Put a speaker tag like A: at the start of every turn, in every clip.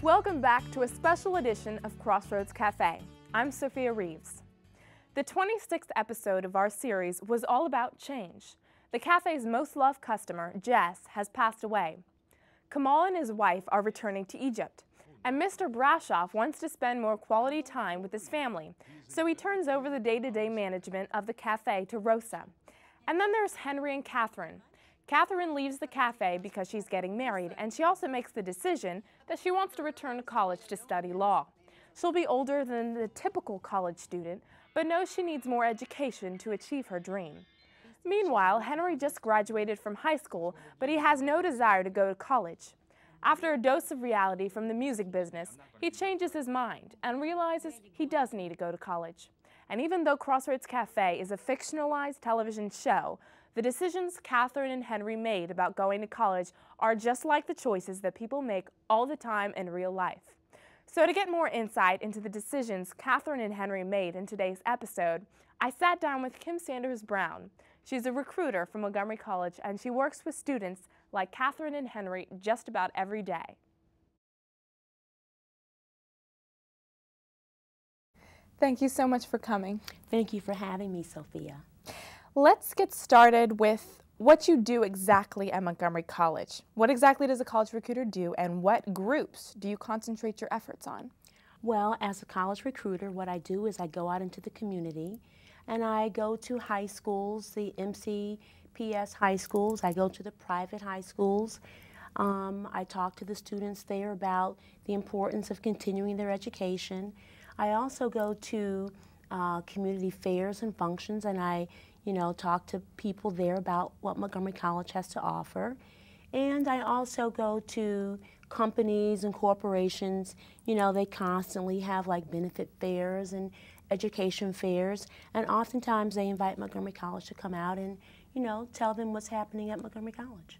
A: Welcome back to a special edition of Crossroads Cafe. I'm Sophia Reeves. The 26th episode of our series was all about change. The cafe's most loved customer, Jess, has passed away. Kamal and his wife are returning to Egypt, and Mr. Brashoff wants to spend more quality time with his family, so he turns over the day-to-day management of the cafe to Rosa. And then there's Henry and Catherine. Catherine leaves the cafe because she's getting married, and she also makes the decision that she wants to return to college to study law. She'll be older than the typical college student, but knows she needs more education to achieve her dream. Meanwhile, Henry just graduated from high school, but he has no desire to go to college. After a dose of reality from the music business, he changes his mind and realizes he does need to go to college. And even though Crossroads Cafe is a fictionalized television show, the decisions Catherine and Henry made about going to college are just like the choices that people make all the time in real life. So to get more insight into the decisions Catherine and Henry made in today's episode, I sat down with Kim Sanders Brown. She's a recruiter from Montgomery College, and she works with students like Catherine and Henry just about every day. Thank you so much for coming.
B: Thank you for having me, Sophia.
A: Let's get started with what you do exactly at Montgomery College. What exactly does a college recruiter do, and what groups do you concentrate your efforts on?
B: Well, as a college recruiter, what I do is I go out into the community and I go to high schools, the MCPS high schools. I go to the private high schools. I talk to the students there about the importance of continuing their education. I also go to community fairs and functions, and I talk to people there about what Montgomery College has to offer. And I also go to companies and corporations. They constantly have like benefit fairs and education fairs, and oftentimes they invite Montgomery College to come out and, tell them what's happening at Montgomery College.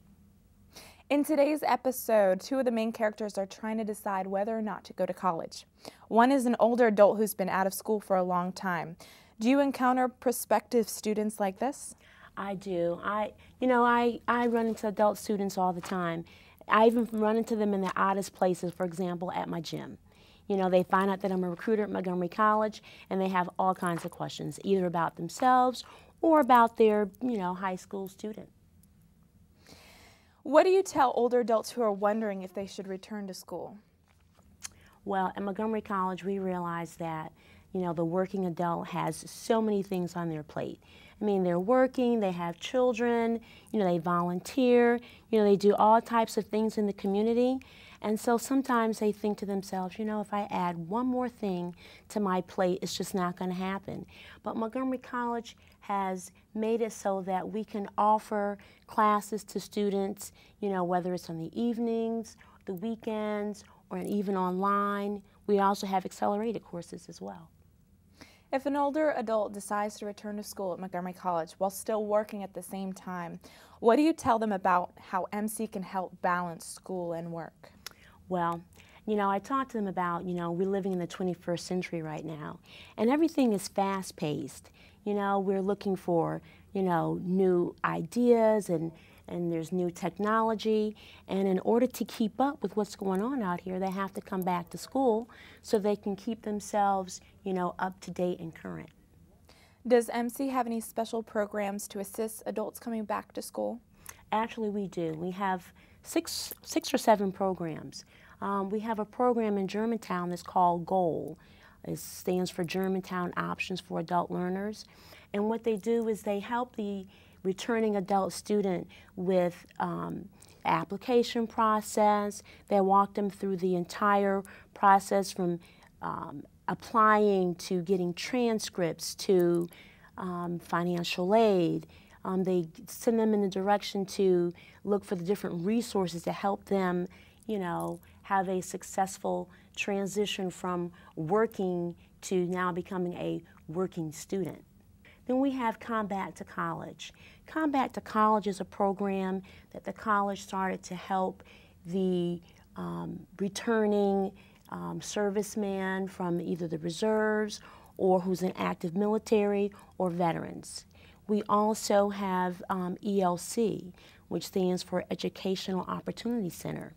A: In today's episode, two of the main characters are trying to decide whether or not to go to college. One is an older adult who's been out of school for a long time. Do you encounter prospective students like this?
B: I do. I run into adult students all the time. I even run into them in the oddest places, for example, at my gym. They find out that I'm a recruiter at Montgomery College, and they have all kinds of questions, either about themselves or about their, high school student.
A: What do you tell older adults who are wondering if they should return to school?
B: Well, at Montgomery College, we realize that, the working adult has so many things on their plate. I mean, they're working, they have children, they volunteer, they do all types of things in the community. And so sometimes they think to themselves, if I add one more thing to my plate, it's just not going to happen. But Montgomery College has made it so that we can offer classes to students, whether it's on the evenings, the weekends, or even online. We also have accelerated courses as well.
A: If an older adult decides to return to school at Montgomery College while still working at the same time, what do you tell them about how MC can help balance school and work?
B: Well, I talk to them about, we're living in the 21st century right now, and everything is fast-paced. We're looking for, new ideas, and there's new technology, and in order to keep up with what's going on out here, they have to come back to school so they can keep themselves, up to date and current.
A: Does MC have any special programs to assist adults coming back to school?
B: Actually, we do. We have six or seven programs. We have a program in Germantown that's called GOAL. It stands for Germantown Options for Adult Learners. And what they do is they help the returning adult student with application process. They walk them through the entire process from applying to getting transcripts to financial aid. They send them in the direction to look for the different resources to help them, have a successful transition from working to now becoming a working student. Then we have Come Back to College. Come Back to College is a program that the college started to help the returning serviceman from either the reserves or who's in active military or veterans. We also have ELC, which stands for Educational Opportunity Center.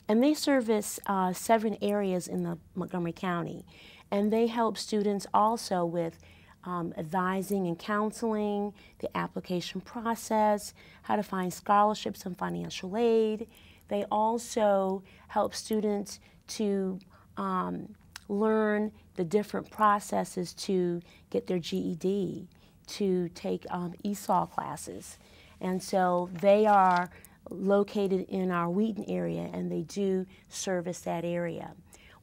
B: And they service 7 areas in the Montgomery County. And they help students also with advising and counseling, the application process, how to find scholarships and financial aid. They also help students to learn the different processes to get their GED, to take ESOL classes. And so they are located in our Wheaton area, and they do service that area.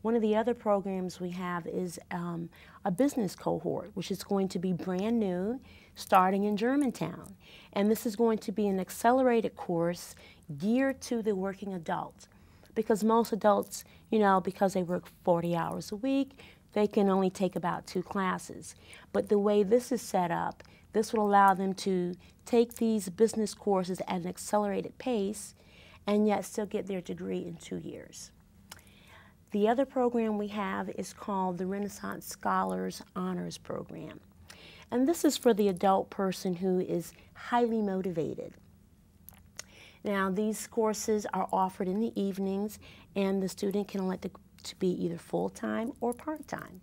B: One of the other programs we have is a business cohort, which is going to be brand new, starting in Germantown. And this is going to be an accelerated course geared to the working adult. Because most adults, you know, because they work 40 hours a week, they can only take about 2 classes. But the way this is set up, this will allow them to take these business courses at an accelerated pace and yet still get their degree in 2 years. The other program we have is called the Renaissance Scholars Honors Program. And this is for the adult person who is highly motivated. Now, these courses are offered in the evenings, and the student can elect to be either full-time or part-time.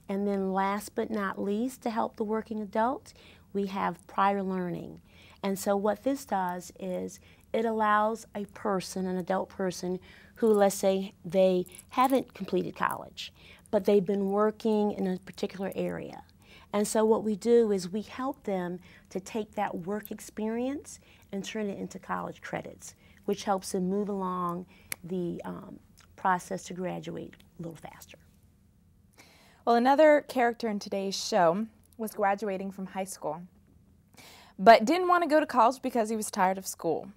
B: And then last but not least, to help the working adult, we have prior learning. And so what this does is it allows a person, an adult person, who, let's say, they haven't completed college, but they've been working in a particular area. And so what we do is we help them to take that work experience and turn it into college credits, which helps them move along the process to graduate a little faster.
A: Well, another character in today's show was graduating from high school, but didn't want to go to college because he was tired of school.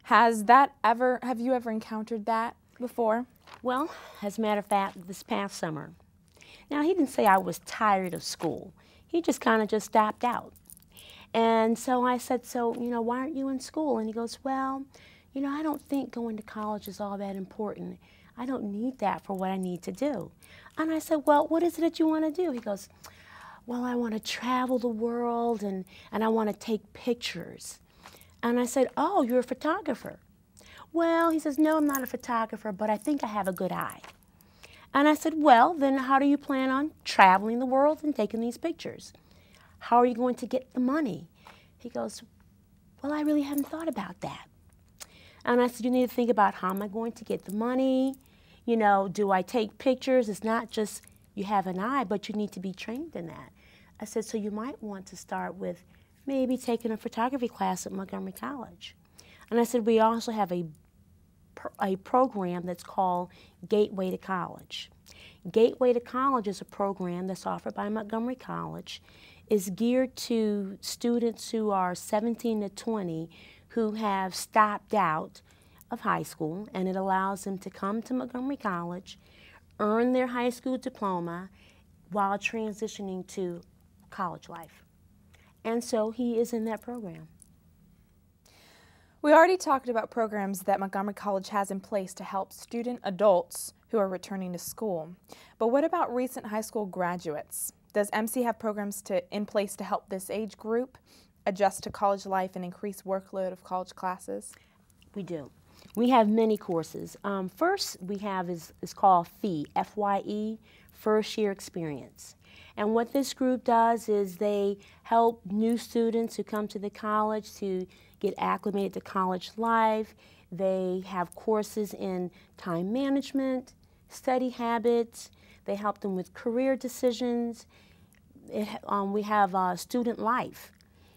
A: Have you ever encountered that before?
B: Well, as a matter of fact, this past summer. Now, he didn't say I was tired of school. He just kind of just stopped out. And so I said, so, you know, why aren't you in school? And he goes, well, you know, I don't think going to college is all that important. I don't need that for what I need to do. And I said, well, what is it that you want to do? He goes, well, I want to travel the world and I want to take pictures. And I said, oh, you're a photographer. Well, he says, no, I'm not a photographer, but I think I have a good eye. And I said, well, then how do you plan on traveling the world and taking these pictures? How are you going to get the money? He goes, well, I really haven't thought about that. And I said, you need to think about how am I going to get the money? You know, do I take pictures? It's not just you have an eye, but you need to be trained in that. I said, so you might want to start with maybe taking a photography class at Montgomery College. And I said, we also have a program that's called Gateway to College. Gateway to College is a program that's offered by Montgomery College. It's geared to students who are 17 to 20 who have stopped out of high school, and it allows them to come to Montgomery College, earn their high school diploma while transitioning to college life. And so he is in that program.
A: We already talked about programs that Montgomery College has in place to help student adults who are returning to school. But what about recent high school graduates? Does MC have programs in place to help this age group adjust to college life and increase workload of college classes?
B: We do. We have many courses. First we have is called FYE, F-Y-E, First Year Experience. And what this group does is they help new students who come to the college to get acclimated to college life. They have courses in time management, study habits. They help them with career decisions. We have student life.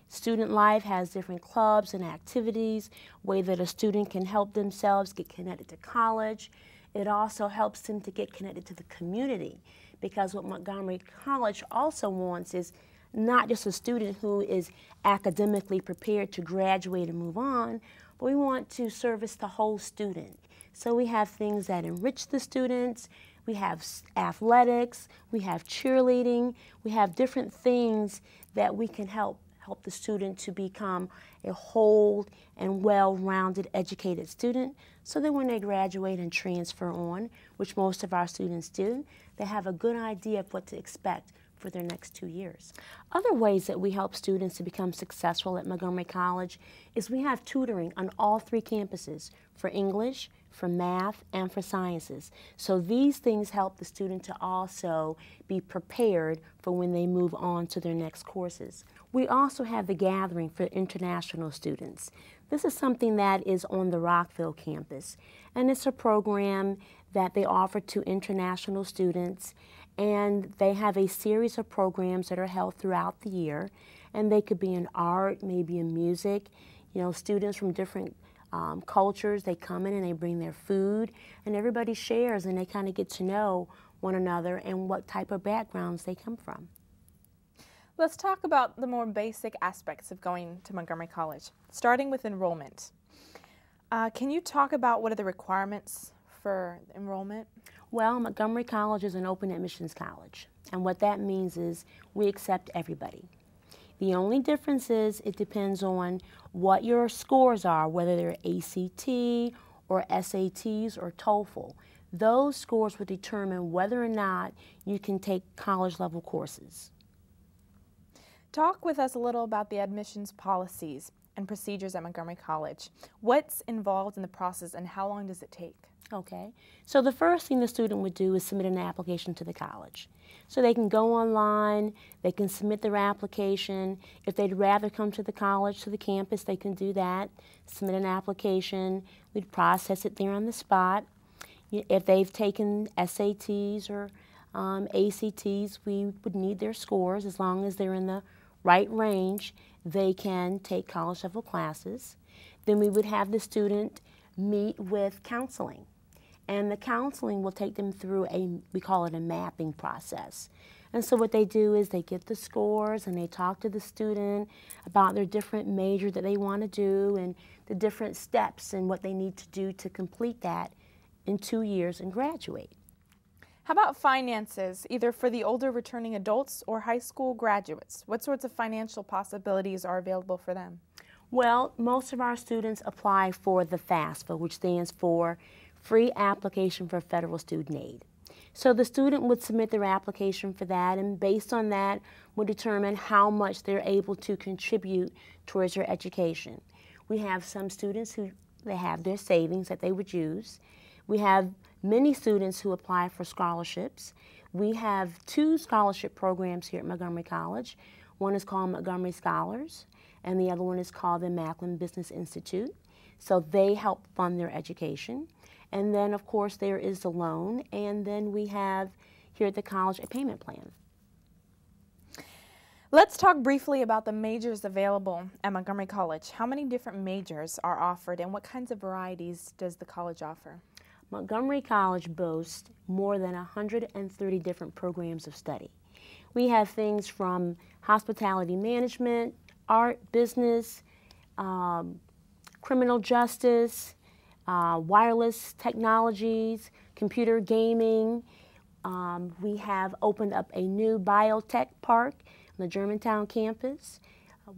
B: Student life has different clubs and activities, way that a student can help themselves get connected to college. It also helps them to get connected to the community, because what Montgomery College also wants is not just a student who is academically prepared to graduate and move on, but we want to service the whole student. So we have things that enrich the students, we have athletics, we have cheerleading, we have different things that we can help the student to become a whole and well-rounded educated student, so that when they graduate and transfer on, which most of our students do, they have a good idea of what to expect for their next 2 years. Other ways that we help students to become successful at Montgomery College is we have tutoring on all 3 campuses for English, for math, and for sciences. So these things help the student to also be prepared for when they move on to their next courses. We also have the Gathering for international students. This is something that is on the Rockville campus, and it's a program that they offer to international students, and they have a series of programs that are held throughout the year, and they could be in art, maybe in music. You know, students from different cultures, they come in and they bring their food, and everybody shares, and they kind of get to know one another and what type of backgrounds they come from.
A: Let's talk about the more basic aspects of going to Montgomery College, starting with enrollment. Can you talk about what are the requirements for enrollment?
B: Well, Montgomery College is an open admissions college, and what that means is we accept everybody. The only difference is it depends on what your scores are, whether they're ACT or SATs or TOEFL. Those scores will determine whether or not you can take college level courses.
A: Talk with us a little about the admissions policies and procedures at Montgomery College. What's involved in the process and how long does it take?
B: Okay, so the first thing the student would do is submit an application to the college. So they can go online, they can submit their application. If they'd rather come to the college, to the campus, they can do that, submit an application. We'd process it there on the spot. If they've taken SATs or ACTs, we would need their scores. As long as they're in the right range, they can take college level classes. Then we would have the student meet with counseling. And the counseling will take them through we call it a mapping process. And so what they do is they get the scores and they talk to the student about their different major that they want to do and the different steps and what they need to do to complete that in 2 years and graduate.
A: How about finances, either for the older returning adults or high school graduates? What sorts of financial possibilities are available for them?
B: Well, most of our students apply for the FAFSA, which stands for Free Application for Federal Student Aid. So the student would submit their application for that, and based on that would determine how much they're able to contribute towards their education. We have some students who they have their savings that they would use. We have many students who apply for scholarships. We have 2 scholarship programs here at Montgomery College. One is called Montgomery Scholars, and the other one is called the Macklin Business Institute. So they help fund their education. And then, of course, there is the loan, and then we have here at the college a payment plan.
A: Let's talk briefly about the majors available at Montgomery College. How many different majors are offered, and what kinds of varieties does the college offer?
B: Montgomery College boasts more than 130 different programs of study. We have things from hospitality management, art, business, criminal justice, wireless technologies, computer gaming. We have opened up a new biotech park on the Germantown campus.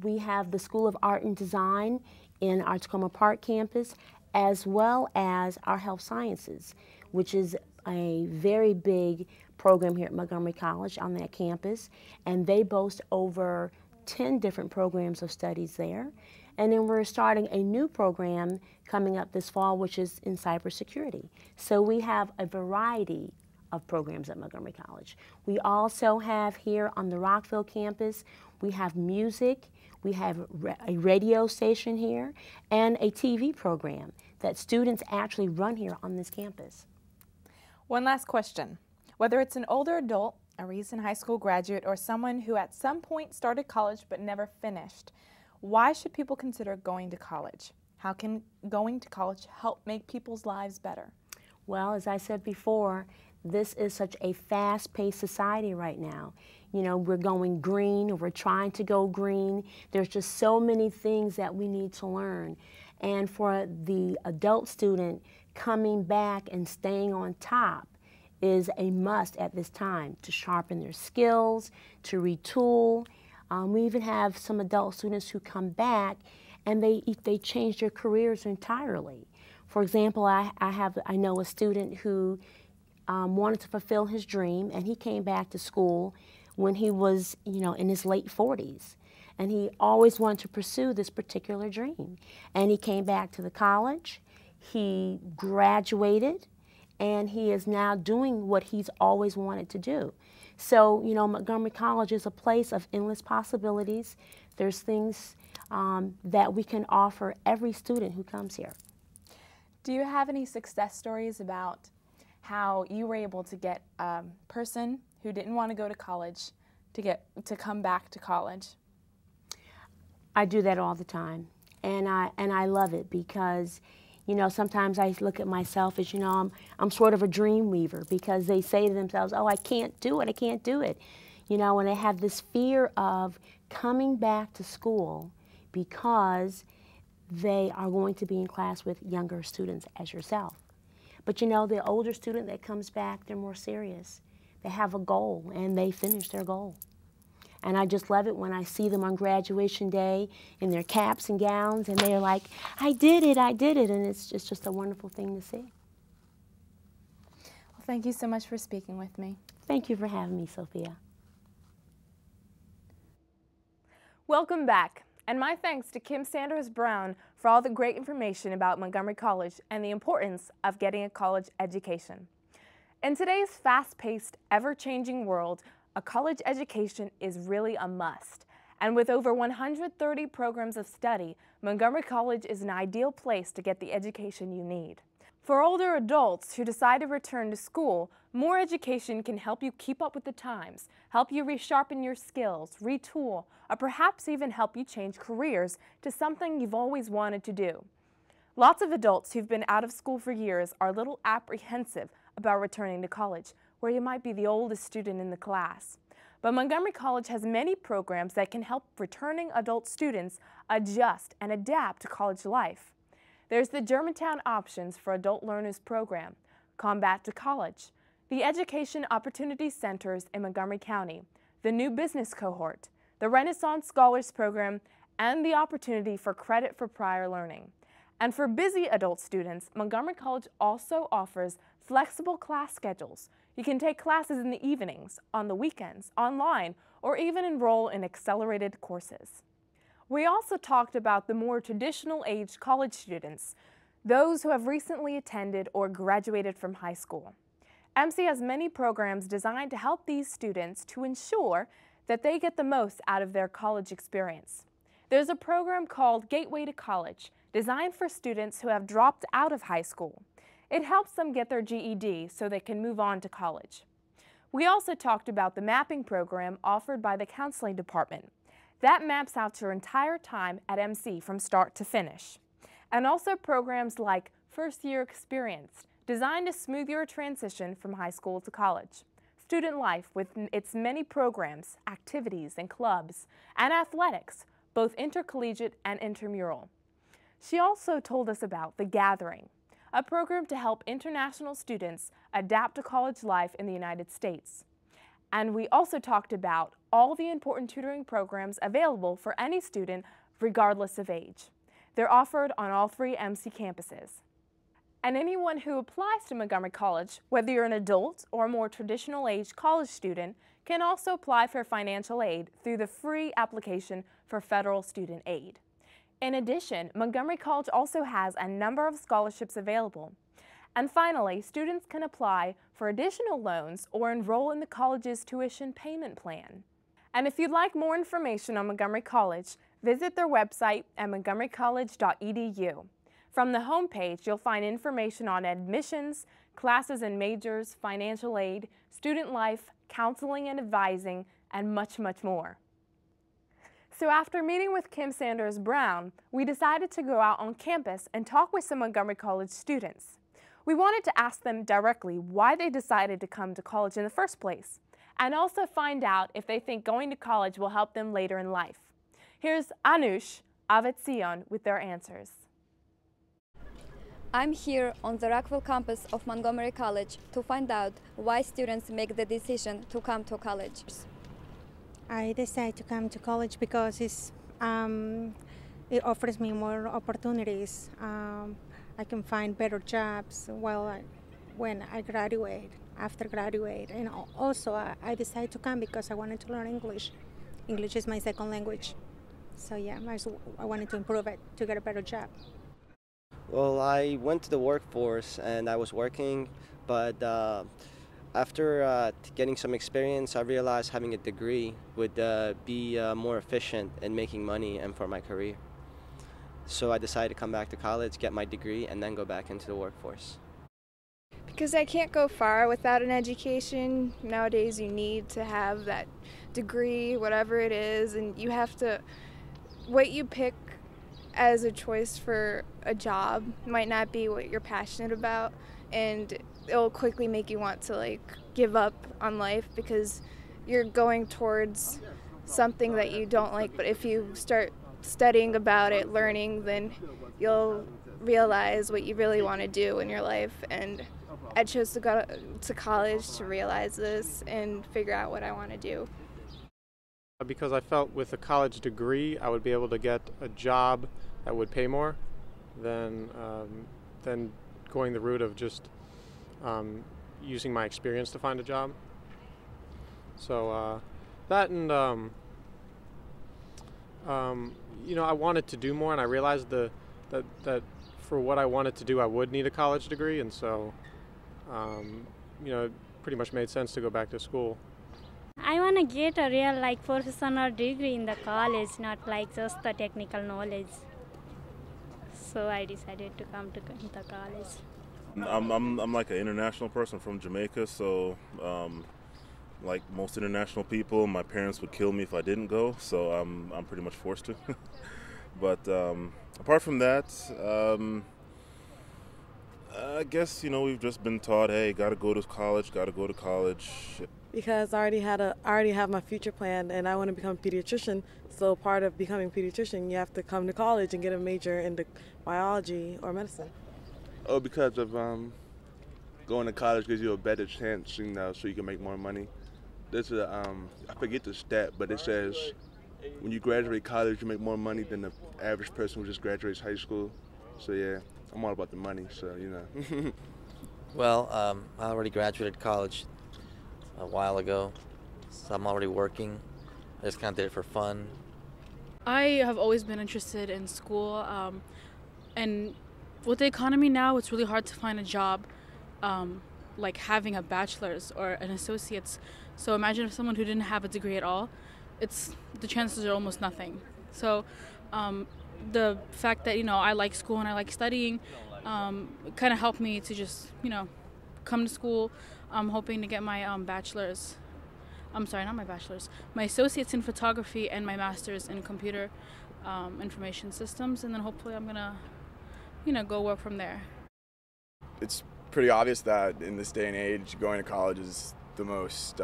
B: We have the School of Art and Design in our Tacoma Park campus, as well as our health sciences, which is a very big program here at Montgomery College on that campus, and they boast over 10 different programs of studies there. And then we're starting a new program coming up this fall, which is in cybersecurity. So we have a variety of programs at Montgomery College. We also have here on the Rockville campus, we have music, we have a radio station here, and a TV program that students actually run here on this campus.
A: One last question. Whether it's an older adult, a recent high school graduate, or someone who at some point started college but never finished, why should people consider going to college? How can going to college help make people's lives better?
B: Well, as I said before, this is such a fast-paced society right now. You know, we're going green, we're trying to go green. There's just so many things that we need to learn. And for the adult student, coming back and staying on top is a must at this time to sharpen their skills, to retool. We even have some adult students who come back and they change their careers entirely. For example, I know a student who wanted to fulfill his dream, and he came back to school when he was, in his late 40s. And he always wanted to pursue this particular dream. And he came back to the college, he graduated, and he is now doing what he's always wanted to do. So, Montgomery College is a place of endless possibilities. There's things that we can offer every student who comes here.
A: Do you have any success stories about how you were able to get a person who didn't want to go to college to come back to college?
B: I do that all the time, and I love it because, sometimes I look at myself as, I'm sort of a dream weaver, because they say to themselves, oh, I can't do it, I can't do it. And they have this fear of coming back to school because they are going to be in class with younger students as yourself. But the older student that comes back, they're more serious. They have a goal and they finish their goal. And I just love it when I see them on graduation day in their caps and gowns, and they're like, I did it, and it's just a wonderful thing to see.
A: Well, thank you so much for speaking with me.
B: Thank you for having me, Sophia.
A: Welcome back, and my thanks to Kim Sanders Brown for all the great information about Montgomery College and the importance of getting a college education. In today's fast-paced, ever-changing world, a college education is really a must. And with over 130 programs of study, Montgomery College is an ideal place to get the education you need. For older adults who decide to return to school, more education can help you keep up with the times, help you resharpen your skills, retool, or perhaps even help you change careers to something you've always wanted to do. Lots of adults who've been out of school for years are a little apprehensive about returning to college, where you might be the oldest student in the class. But Montgomery College has many programs that can help returning adult students adjust and adapt to college life. There's the Germantown Options for Adult Learners program, Combat to College, the Education Opportunity Centers in Montgomery County, the New Business Cohort, the Renaissance Scholars Program, and the opportunity for credit for prior learning. And for busy adult students, Montgomery College also offers flexible class schedules. You can take classes in the evenings, on the weekends, online, or even enroll in accelerated courses. We also talked about the more traditional age college students, those who have recently attended or graduated from high school. MC has many programs designed to help these students to ensure that they get the most out of their college experience. There's a program called Gateway to College, designed for students who have dropped out of high school. It helps them get their GED so they can move on to college. We also talked about the mapping program offered by the counseling department. That maps out your entire time at MC from start to finish. And also programs like First Year Experience, designed to smooth your transition from high school to college. Student Life, with its many programs, activities, and clubs, and athletics, both intercollegiate and intramural. She also told us about The Gathering, a program to help international students adapt to college life in the United States. And we also talked about all the important tutoring programs available for any student, regardless of age. They're offered on all 3 MC campuses. And anyone who applies to Montgomery College, whether you're an adult or a more traditional age college student, can also apply for financial aid through the free application for federal student aid. In addition, Montgomery College also has a number of scholarships available. And finally, students can apply for additional loans or enroll in the college's tuition payment plan. And if you'd like more information on Montgomery College, visit their website at montgomerycollege.edu. From the homepage, you'll find information on admissions, classes and majors, financial aid, student life, counseling and advising, and much, much more. So after meeting with Kim Sanders Brown, we decided to go out on campus and talk with some Montgomery College students. We wanted to ask them directly why they decided to come to college in the first place, and also find out if they think going to college will help them later in life. Here's Anush Avetsion with their answers.
C: I'm here on the Rockville campus of Montgomery College to find out why students make the decision to come to college.
D: I decided to come to college because it offers me more opportunities. I can find better jobs when I graduate. after graduate. And also, I decided to come because I wanted to learn English. English is my second language. So yeah, I wanted to improve it to get a better job.
E: Well, I went to the workforce and I was working, but after getting some experience, I realized having a degree would be more efficient in making money and for my career. So I decided to come back to college, get my degree, and then go back into the workforce.
F: Because I can't go far without an education. Nowadays you need to have that degree, whatever it is, and you have to, what you pick as a choice for a job might not be what you're passionate about, and it'll quickly make you want to like give up on life because you're going towards something that you don't like. But if you start studying about it, learning, then you'll realize what you really want to do in your life. And I chose to go to college to realize this and figure out what I want to do.
G: Because I felt with a college degree I would be able to get a job that would pay more than going the route of just using my experience to find a job. So that and you know, I wanted to do more, and I realized that for what I wanted to do I would need a college degree, and so you know, it pretty much made sense to go back to school.
H: I want to get a real professional degree in the college, not like just the technical knowledge. So I decided to come to the college.
I: I'm like an international person from Jamaica, so like most international people, my parents would kill me if I didn't go, so I'm pretty much forced to. But apart from that, I guess, you know, we've just been taught, hey, gotta go to college.
J: Because I already have my future planned, and I want to become a pediatrician. So part of becoming a pediatrician, you have to come to college and get a major in biology or medicine.
K: Oh, because of going to college gives you a better chance, you know, so you can make more money. This is I forget the stat, but it says when you graduate college, you make more money than the average person who just graduates high school. So yeah, I'm all about the money, so you know.
L: Well, I already graduated college a while ago, so I'm already working. I just kind of did it for fun.
M: I have always been interested in school, and with the economy now, it's really hard to find a job like having a bachelor's or an associate's. So imagine if someone who didn't have a degree at all, the chances are almost nothing. So the fact that, you know, I like school and I like studying kind of helped me to just, you know, come to school. I'm hoping to get my bachelor's. I'm sorry, not my bachelor's. My associate's in photography and my master's in computer information systems, and then hopefully I'm gonna, you know, go work from there.
N: It's pretty obvious that in this day and age, going to college is the most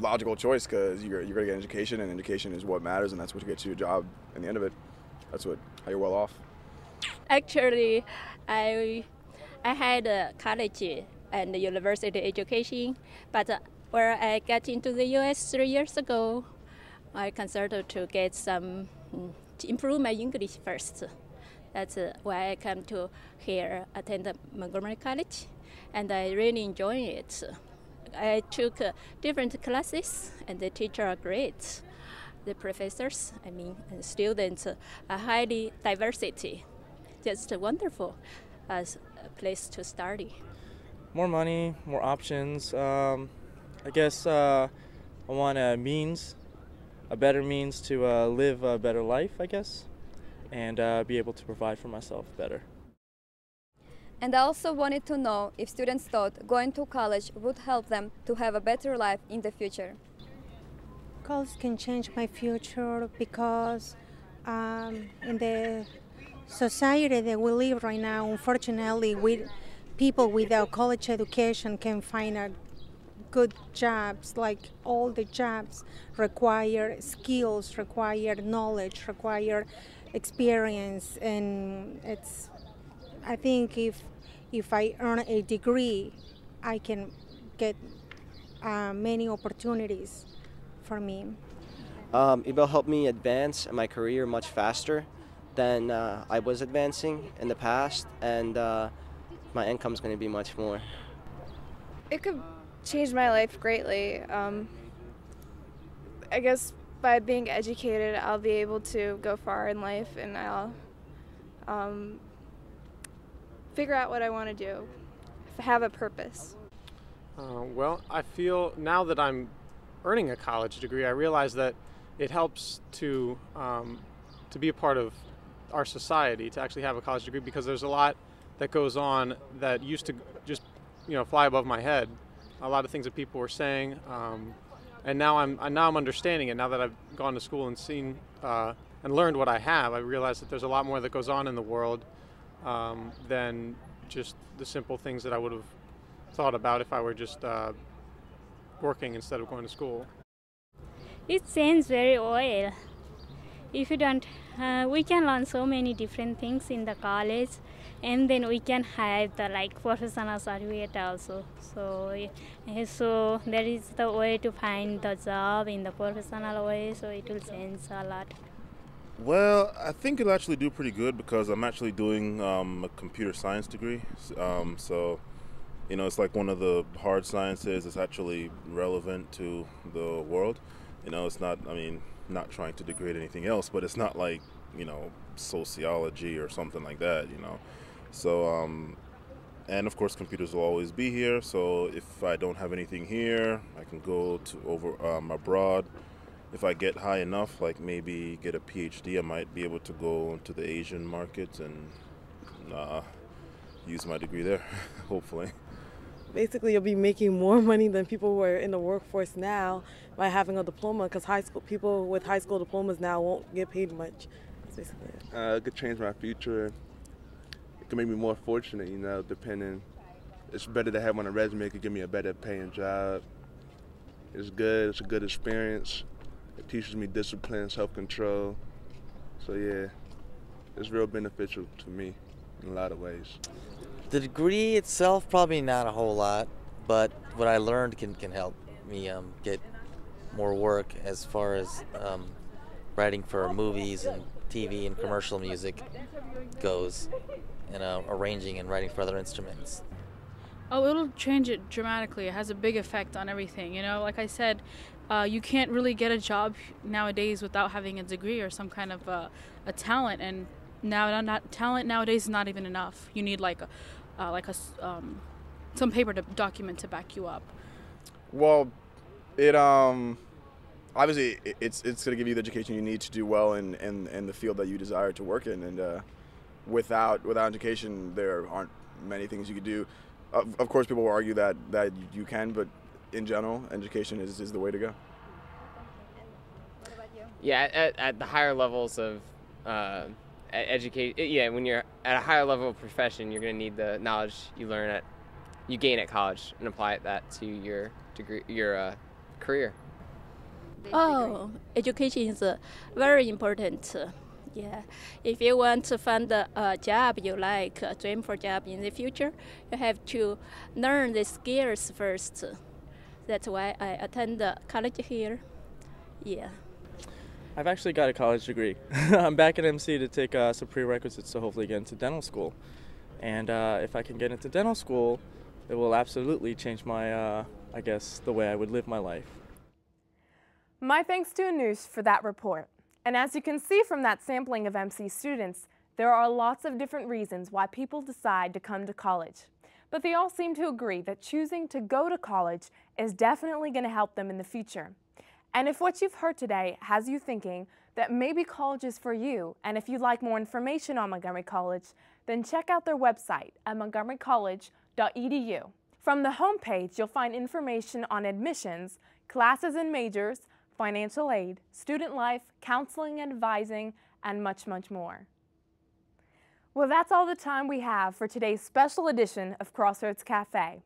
N: logical choice, because you're going to get an education, and education is what matters, and that's what gets you a job. At the end of it, that's how you're well off.
O: Actually, I had a college and university education, but where I got into the U.S. 3 years ago, I considered to get some to improve my English first. That's why I come to here, attend Montgomery College, and I really enjoy it. I took different classes, and the teachers are great. The professors, and students are highly diversity. Just wonderful as a place to study.
P: More money, more options. I guess I want a better means to live a better life, I guess, and be able to provide for myself better.
C: And I also wanted to know if students thought going to college would help them to have a better life in the future.
D: College can change my future because in the society that we live right now, unfortunately, people without college education can find good jobs. Like all the jobs require skills, require knowledge, require experience, and I think if I earn a degree, I can get many opportunities for me.
E: It will help me advance in my career much faster than I was advancing in the past, and my income is going to be much more.
F: It could change my life greatly. I guess by being educated, I'll be able to go far in life, and I'll figure out what I want to do, have a purpose.
G: Well, I feel now that I'm earning a college degree, I realize that it helps to be a part of our society, to actually have a college degree, because there's a lot that goes on that used to just fly above my head. A lot of things that people were saying, and now I'm understanding it. Now that I've gone to school and seen and learned what I have, I realize that there's a lot more that goes on in the world than just the simple things that I would have thought about if I were just working instead of going to school.
H: It seems very well. If you don't, we can learn so many different things in the college, and then we can have the professional certificate also. So that is the way to find the job in the professional way. So it will change a lot.
I: Well, I think it'll actually do pretty good because I'm actually doing a computer science degree. So, it's like one of the hard sciences. It's actually relevant to the world. It's not, not trying to degrade anything else, but it's not like, sociology or something like that, So, and of course computers will always be here. So if I don't have anything here, I can go to abroad. If I get high enough, like maybe get a PhD, I might be able to go into the Asian market and use my degree there, hopefully.
J: Basically, you'll be making more money than people who are in the workforce now by having a diploma, because people with high school diplomas now won't get paid much. That's basically it.
K: It could change my future. It could make me more fortunate, depending. It's better to have on a resume. It could give me a better paying job. It's good. It's a good experience. It teaches me discipline, self-control. So yeah, it's real beneficial to me in a lot of ways.
L: The degree itself, probably not a whole lot, but what I learned can help me get more work as far as writing for movies and TV and commercial music goes, and arranging and writing for other instruments.
M: Oh, it'll change it dramatically. It has a big effect on everything. Like I said, you can't really get a job nowadays without having a degree or some kind of a talent, and talent nowadays is not even enough. You need some paper document to back you up.
N: Well, it obviously it's going to give you the education you need to do well in the field that you desire to work in, and without education there aren't many things you could do. Of course, people will argue that you can, but in general, education is the way to go.
C: What about you?
Q: Yeah, at the higher levels of when you're at a higher level of profession, you're going to need the knowledge you gain at college and apply that to your degree, your career.
O: Oh, education is very important. Yeah, if you want to find a job you like, a dream for job in the future, you have to learn the skills first. That's why I attend the college here. Yeah.
P: I've actually got a college degree. I'm back at MC to take some prerequisites to hopefully get into dental school. And if I can get into dental school, it will absolutely change my, I guess, the way I would live my life.
A: My thanks to Anush for that report. And as you can see from that sampling of MC students, there are lots of different reasons why people decide to come to college. But they all seem to agree that choosing to go to college is definitely going to help them in the future. And if what you've heard today has you thinking that maybe college is for you, and if you'd like more information on Montgomery College, then check out their website at montgomerycollege.edu. From the homepage, you'll find information on admissions, classes and majors, financial aid, student life, counseling and advising, and much, much more. Well, that's all the time we have for today's special edition of Crossroads Cafe.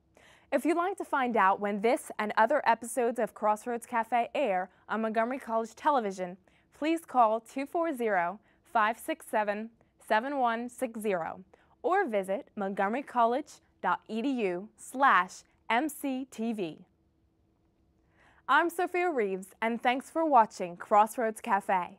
A: If you'd like to find out when this and other episodes of Crossroads Cafe air on Montgomery College Television, please call 240-567-7160 or visit montgomerycollege.edu/MCTV. I'm Sophia Reeves, and thanks for watching Crossroads Cafe.